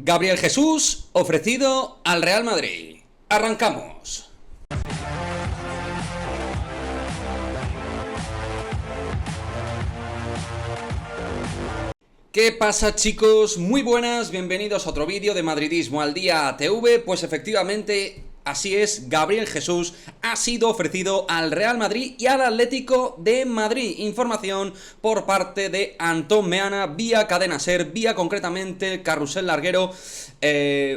Gabriel Jesús ofrecido al Real Madrid. Arrancamos. ¿Qué pasa, chicos? Muy buenas, bienvenidos a otro vídeo de Madridismo al Día TV. Pues efectivamente, así es, Gabriel Jesús ha sido ofrecido al Real Madrid y al Atlético de Madrid. Información por parte de Antón Meana, vía Cadena Ser, vía concretamente Carrusel Larguero.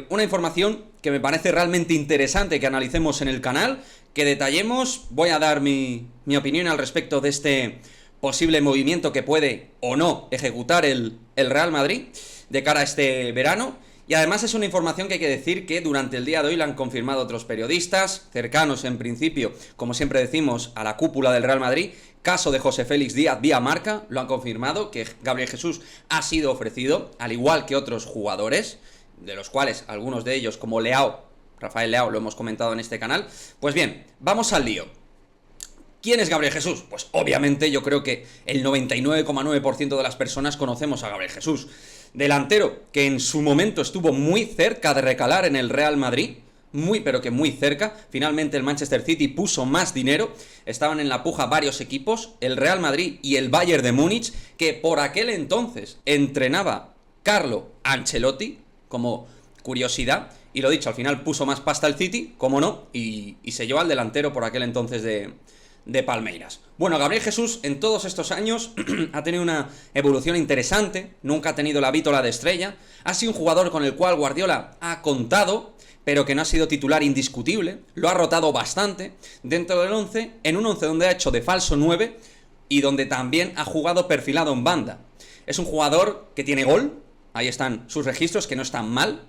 Una información que me parece realmente interesante que analicemos en el canal, que detallemos. Voy a dar mi opinión al respecto de este posible movimiento que puede o no ejecutar el Real Madrid de cara a este verano. Y además es una información que hay que decir que durante el día de hoy la han confirmado otros periodistas, cercanos en principio, como siempre decimos, a la cúpula del Real Madrid. Caso de José Félix Díaz vía Marca, lo han confirmado, que Gabriel Jesús ha sido ofrecido, al igual que otros jugadores, de los cuales algunos de ellos, como Rafael Leao, lo hemos comentado en este canal. Pues bien, vamos al lío. ¿Quién es Gabriel Jesús? Pues obviamente yo creo que el 99,9% de las personas conocemos a Gabriel Jesús. Delantero que en su momento estuvo muy cerca de recalar en el Real Madrid, muy pero que muy cerca. Finalmente el Manchester City puso más dinero, estaban en la puja varios equipos, el Real Madrid y el Bayern de Múnich, que por aquel entonces entrenaba Carlo Ancelotti, como curiosidad. Y lo dicho, al final puso más pasta el City, como no, y se llevó al delantero por aquel entonces de Palmeiras. Bueno, Gabriel Jesús en todos estos años ha tenido una evolución interesante, nunca ha tenido la vítola de estrella, ha sido un jugador con el cual Guardiola ha contado, pero que no ha sido titular indiscutible, lo ha rotado bastante dentro del 11, en un 11 donde ha hecho de falso 9 y donde también ha jugado perfilado en banda. Es un jugador que tiene gol, ahí están sus registros, que no están mal,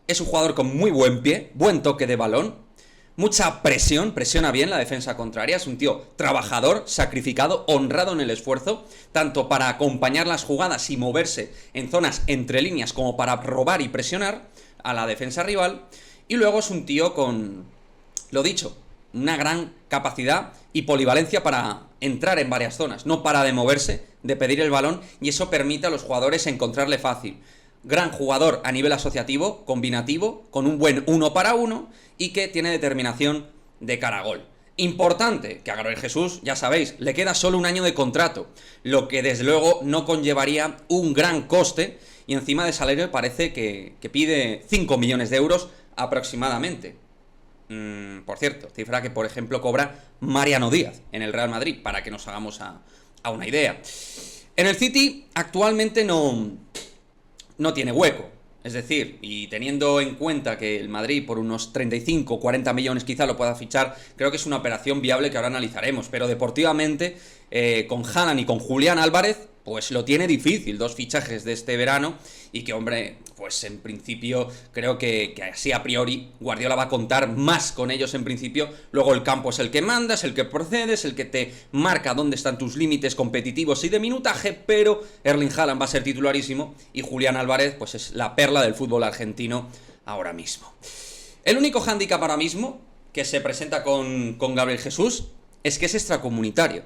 es un jugador con muy buen pie, buen toque de balón, mucha presión, presiona bien la defensa contraria, es un tío trabajador, sacrificado, honrado en el esfuerzo, tanto para acompañar las jugadas y moverse en zonas entre líneas como para robar y presionar a la defensa rival. Y luego es un tío con, lo dicho, una gran capacidad y polivalencia para entrar en varias zonas, no para de moverse, de pedir el balón, y eso permite a los jugadores encontrarle fácil. Gran jugador a nivel asociativo, combinativo, con un buen 1 para 1 y que tiene determinación de cara a gol. Importante, que a Gabriel Jesús, ya sabéis, le queda solo un año de contrato, lo que desde luego no conllevaría un gran coste, y encima de salario parece que pide 5 millones de euros aproximadamente. Por cierto, cifra que por ejemplo cobra Mariano Díaz en el Real Madrid, para que nos hagamos a una idea. En el City actualmente no tiene hueco, es decir, y teniendo en cuenta que el Madrid por unos 35 o 40 millones quizá lo pueda fichar, creo que es una operación viable que ahora analizaremos, pero deportivamente con Haaland y con Julián Álvarez pues lo tiene difícil, dos fichajes de este verano, y que hombre, pues en principio creo que así a priori Guardiola va a contar más con ellos en principio. Luego el campo es el que manda, es el que procede, es el que te marca dónde están tus límites competitivos y de minutaje, pero Erling Haaland va a ser titularísimo y Julián Álvarez pues es la perla del fútbol argentino ahora mismo. El único hándicap ahora mismo que se presenta con Gabriel Jesús es que es extracomunitario.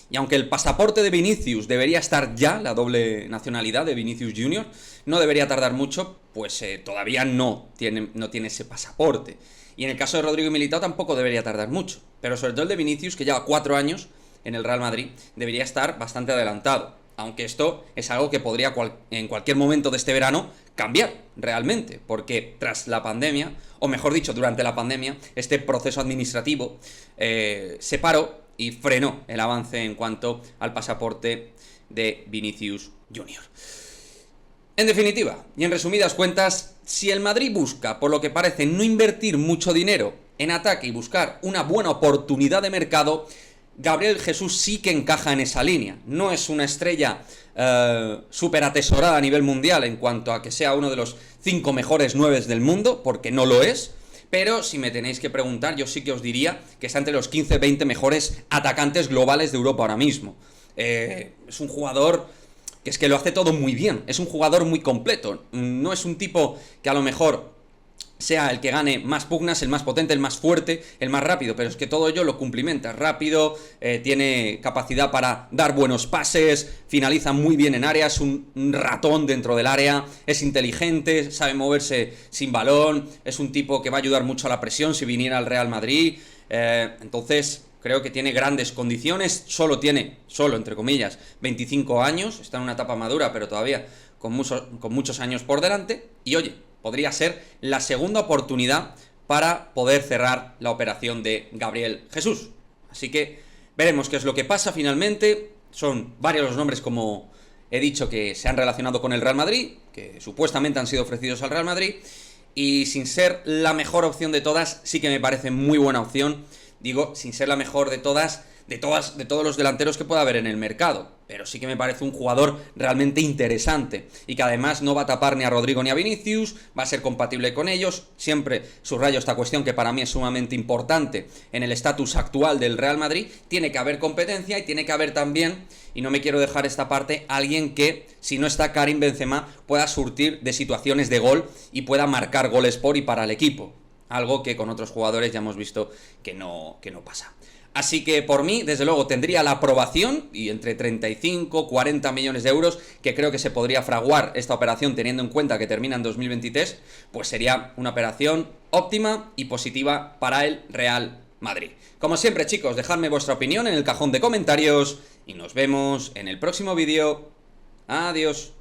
Y aunque el pasaporte de Vinicius debería estar ya, la doble nacionalidad de Vinicius Junior, no debería tardar mucho, pues todavía no tiene ese pasaporte. Y en el caso de Rodrigo y Militao tampoco debería tardar mucho. Pero sobre todo el de Vinicius, que lleva 4 años en el Real Madrid, debería estar bastante adelantado. Aunque esto es algo que podría en cualquier momento de este verano cambiar realmente, porque tras la pandemia, o mejor dicho, durante la pandemia, este proceso administrativo se paró y frenó el avance en cuanto al pasaporte de Vinicius Junior. En definitiva, y en resumidas cuentas, si el Madrid busca, por lo que parece, no invertir mucho dinero en ataque y buscar una buena oportunidad de mercado, Gabriel Jesús sí que encaja en esa línea. No es una estrella súper atesorada a nivel mundial en cuanto a que sea uno de los 5 mejores 9 del mundo, porque no lo es. Pero si me tenéis que preguntar, yo sí que os diría que está entre los 15-20 mejores atacantes globales de Europa ahora mismo. Es un jugador que es que lo hace todo muy bien, es un jugador muy completo. No es un tipo que a lo mejor sea el que gane más pugnas, el más potente, el más fuerte, el más rápido, pero es que todo ello lo cumplimenta. Es rápido, tiene capacidad para dar buenos pases, finaliza muy bien en área, es un ratón dentro del área, es inteligente, sabe moverse sin balón, es un tipo que va a ayudar mucho a la presión si viniera al Real Madrid. Entonces creo que tiene grandes condiciones, solo entre comillas, 25 años, está en una etapa madura, pero todavía con muchos años por delante, y oye, podría ser la segunda oportunidad para poder cerrar la operación de Gabriel Jesús. Así que veremos qué es lo que pasa finalmente. Son varios los nombres, como he dicho, que se han relacionado con el Real Madrid, que supuestamente han sido ofrecidos al Real Madrid, y sin ser la mejor opción de todas, sí que me parece muy buena opción. Digo, sin ser la mejor de todos los delanteros que pueda haber en el mercado, pero sí que me parece un jugador realmente interesante y que además no va a tapar ni a Rodrigo ni a Vinicius, va a ser compatible con ellos. Siempre subrayo esta cuestión que para mí es sumamente importante en el estatus actual del Real Madrid. Tiene que haber competencia y tiene que haber también, y no me quiero dejar esta parte, alguien que, si no está Karim Benzema, pueda surtir de situaciones de gol y pueda marcar goles por y para el equipo. Algo que con otros jugadores ya hemos visto que no pasa. Así que por mí, desde luego, tendría la aprobación, y entre 35, 40 millones de euros, que creo que se podría fraguar esta operación teniendo en cuenta que termina en 2023, pues sería una operación óptima y positiva para el Real Madrid. Como siempre, chicos, dejadme vuestra opinión en el cajón de comentarios y nos vemos en el próximo vídeo. Adiós.